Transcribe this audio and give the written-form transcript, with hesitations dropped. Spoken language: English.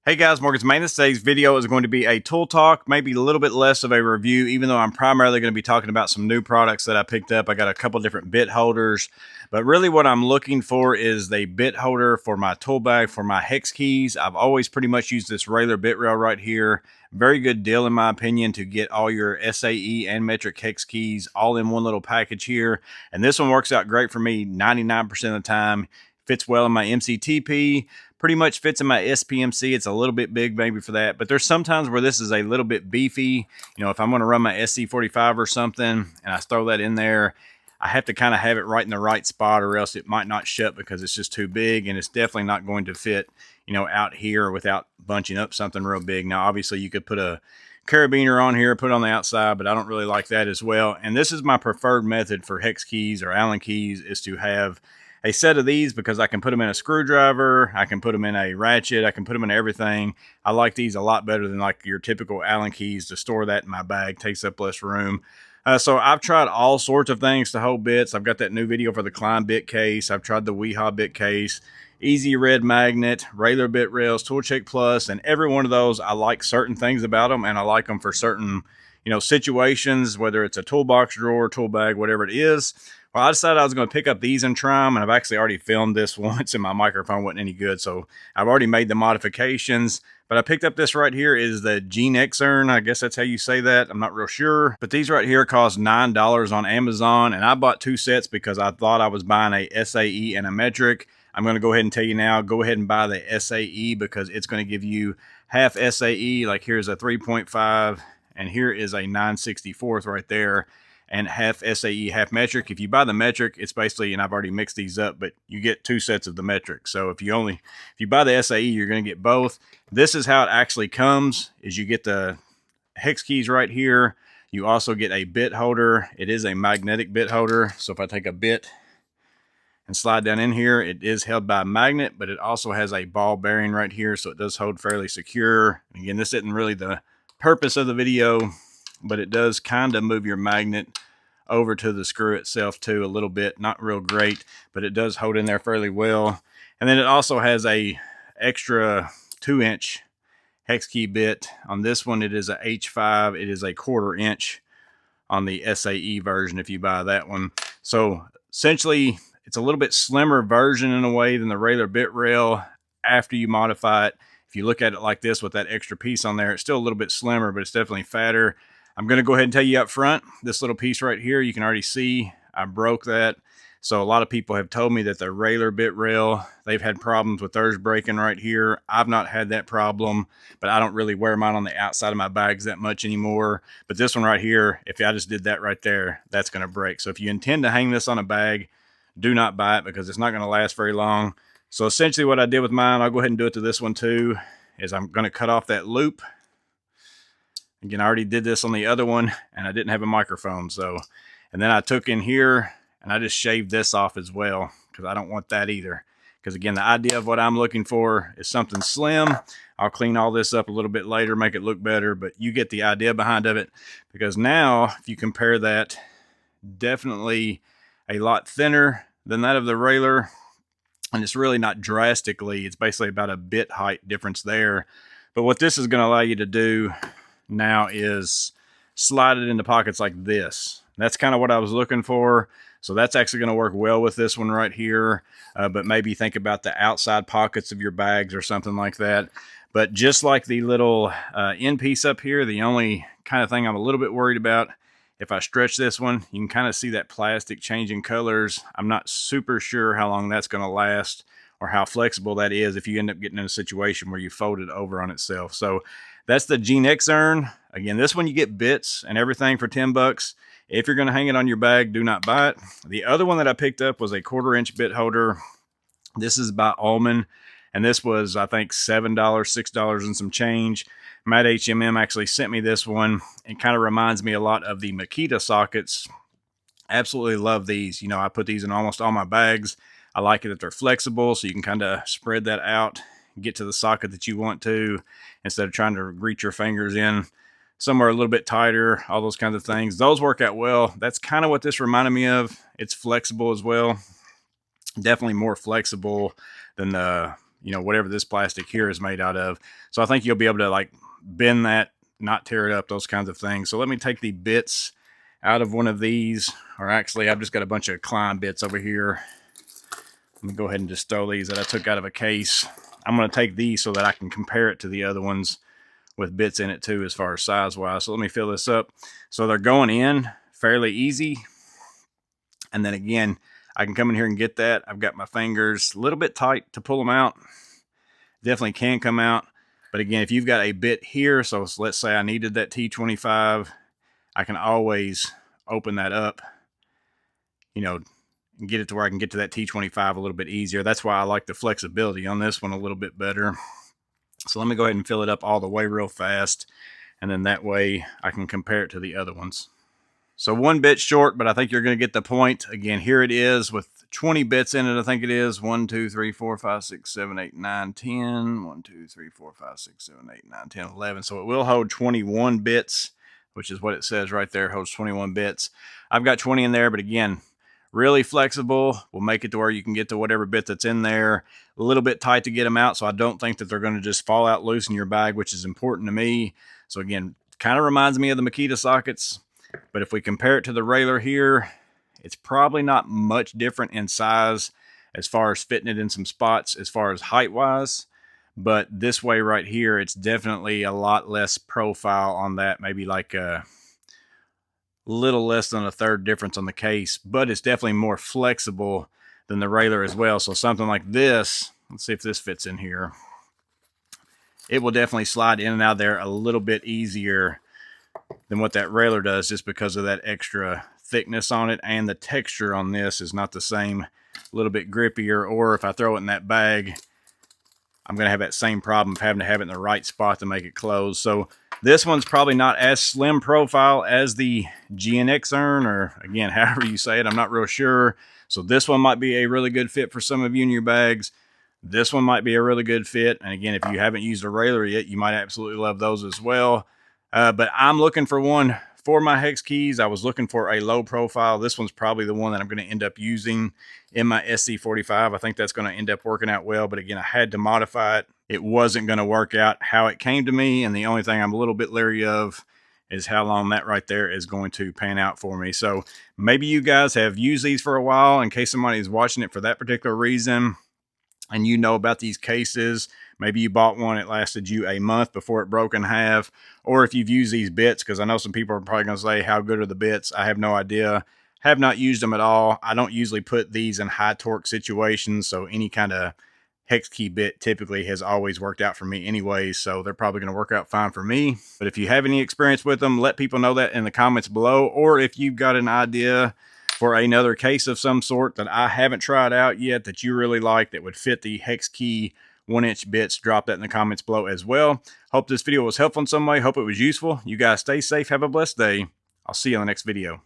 Hey guys, Morgan's Maintenance. Today's video is going to be a tool talk, maybe a little bit less of a review, even though I'm primarily going to be talking about some new products that I picked up. I got a couple different bit holders, but really what I'm looking for is the bit holder for my tool bag for my hex keys. I've always pretty much used this Railer bit rail right here. Very good deal in my opinion to get all your SAE and metric hex keys all in one little package here. And this one works out great for me 99% of the time. Fits well in my MCTP. Pretty much fits in my SPMC. It's a little bit big maybe for that, but there's sometimes where this is a little bit beefy. You know, if I'm going to run my SC45 or something and I throw that in there, I have to kind of have it right in the right spot or else it might not shut because it's just too big, and it's definitely not going to fit, you know, out here without bunching up something real big. Now, obviously you could put a carabiner on here, put it on the outside, but I don't really like that as well. And this is my preferred method for hex keys or Allen keys, is to have a set of these because I can put them in a screwdriver, I can put them in a ratchet, I can put them in everything. I like these a lot better than like your typical Allen keys. To store that in my bag takes up less room. So I've tried all sorts of things to hold bits. I've got that new video for the Klein bit case. I've tried the Weehaw bit case, Easy Red magnet, Railer bit rails, Tool Check Plus, and every one of those I like certain things about them, and I like them for certain, you know, situations, whether it's a toolbox drawer, tool bag, whatever it is. Well, I decided I was going to pick up these and try them, and I've actually already filmed this once and my microphone wasn't any good, so I've already made the modifications. But I picked up this right here. Is the Gxern. I guess that's how you say that. I'm not real sure. But these right here cost $9 on Amazon, and I bought two sets because I thought I was buying a SAE and a metric. I'm going to go ahead and tell you now, go ahead and buy the SAE because it's going to give you half SAE. Like here's a 3.5, and here is a 9/64 right there. And half SAE, half metric. If you buy the metric, it's basically, and I've already mixed these up, but you get two sets of the metric. So if you buy the SAE, you're going to get both. This is how it actually comes, is you get the hex keys right here. You also get a bit holder. It is a magnetic bit holder. So if I take a bit and slide down in here, it is held by a magnet, but it also has a ball bearing right here. So it does hold fairly secure. Again, this isn't really the purpose of the video, but it does kind of move your magnet over to the screw itself too a little bit. Not real great, but it does hold in there fairly well. And then it also has a extra 2-inch hex key bit. On this one, it is a H5. It is a 1/4 inch on the SAE version if you buy that one. So essentially, it's a little bit slimmer version in a way than the Railer bit rail after you modify it. If you look at it like this with that extra piece on there, it's still a little bit slimmer, but it's definitely fatter. I'm going to go ahead and tell you up front, this little piece right here, you can already see I broke that. So a lot of people have told me that the Railer bit rail, they've had problems with theirs breaking right here. I've not had that problem, but I don't really wear mine on the outside of my bags that much anymore. But this one right here, if I just did that right there, that's going to break. So if you intend to hang this on a bag, do not buy it because it's not going to last very long. So essentially what I did with mine, I'll go ahead and do it to this one too, is I'm going to cut off that loop. Again, I already did this on the other one and I didn't have a microphone. So, and then I took in here and I just shaved this off as well because I don't want that either. Because again, the idea of what I'm looking for is something slim. I'll clean all this up a little bit later, make it look better, but you get the idea behind of it. Because now, if you compare that, definitely a lot thinner than that of the Railer. And it's really not drastically. It's basically about a bit height difference there. But what this is going to allow you to do now is slide it into pockets like this. That's kind of what I was looking for. So that's actually going to work well with this one right here. But maybe think about the outside pockets of your bags or something like that. But just like the little end piece up here, the only kind of thing I'm a little bit worried about, if I stretch this one, you can kind of see that plastic changing colors. I'm not super sure how long that's going to last or how flexible that is if you end up getting in a situation where you fold it over on itself. So that's the Gxern. Again, this one you get bits and everything for 10 bucks. If you're going to hang it on your bag, do not buy it. The other one that I picked up was a 1/4 inch bit holder. This is by Almond, and this was, I think, $7, $6 and some change. Matt HMM actually sent me this one. It kind of reminds me a lot of the Makita sockets. Absolutely love these. You know, I put these in almost all my bags. I like it that they're flexible, so you can kind of spread that out, get to the socket that you want to, instead of trying to reach your fingers in somewhere a little bit tighter, all those kinds of things. Those work out well. That's kind of what this reminded me of. It's flexible as well. Definitely more flexible than the you know, whatever this plastic here is made out of. So I think you'll be able to like bend that, not tear it up, those kinds of things. So let me take the bits out of one of these, or actually I've just got a bunch of Klein bits over here. Let me go ahead and just throw these that I took out of a case. I'm going to take these so that I can compare it to the other ones with bits in it too, as far as size wise. So let me fill this up. So they're going in fairly easy. And then again, I can come in here and get that. I've got my fingers a little bit tight to pull them out. Definitely can come out. But again, if you've got a bit here, so let's say I needed that T25, I can always open that up, you know, and get it to where I can get to that T25 a little bit easier. That's why I like the flexibility on this one a little bit better. So let me go ahead and fill it up all the way real fast. And then that way I can compare it to the other ones. So one bit short, but I think you're going to get the point. Again, here it is with 20 bits in it. I think it is 1, 2, 3, 4, 5, 6, 7, 8, 9, 10. 1, 2, 3, 4, 5, 6, 7, 8, 9, 10, 11. So it will hold 21 bits, which is what it says right there, holds 21 bits. I've got 20 in there, but again, really flexible. We'll make it to where you can get to whatever bit that's in there. A little bit tight to get them out, so I don't think that they're going to just fall out loose in your bag, which is important to me. So again, kind of reminds me of the Makita sockets. But if we compare it to the Railer here, it's probably not much different in size as far as fitting it in some spots as far as height-wise. But this way right here, it's definitely a lot less profile on that, maybe like a little less than a third difference on the case. But it's definitely more flexible than the Railer as well. So something like this, let's see if this fits in here. It will definitely slide in and out there a little bit easier than what that Railer does, just because of that extra thickness on it, and the texture on this is not the same, a little bit grippier. Or if I throw it in that bag, I'm going to have that same problem of having to have it in the right spot to make it close. So this one's probably not as slim profile as the Gxern, or again, however you say it, I'm not real sure. So this one might be a really good fit for some of you in your bags. This one might be a really good fit. And again, if you haven't used a Railer yet, you might absolutely love those as well. But I'm looking for one for my hex keys. I was looking for a low profile. This one's probably the one that I'm going to end up using in my SC45. I think that's going to end up working out well. But again, I had to modify it. It wasn't going to work out how it came to me. And the only thing I'm a little bit leery of is how long that right there is going to pan out for me. So maybe you guys have used these for a while, in case somebody is watching it for that particular reason, and you know about these cases. Maybe you bought one, it lasted you a month before it broke in half. Or if you've used these bits, because I know some people are probably going to say, how good are the bits? I have no idea. Have not used them at all. I don't usually put these in high torque situations, so any kind of hex key bit typically has always worked out for me anyway, so they're probably going to work out fine for me. But if you have any experience with them, let people know that in the comments below. Or if you've got an idea for another case of some sort that I haven't tried out yet that you really like that would fit the hex key 1-inch bits, drop that in the comments below as well. Hope this video was helpful in some way. Hope it was useful. You guys stay safe. Have a blessed day. I'll see you on the next video.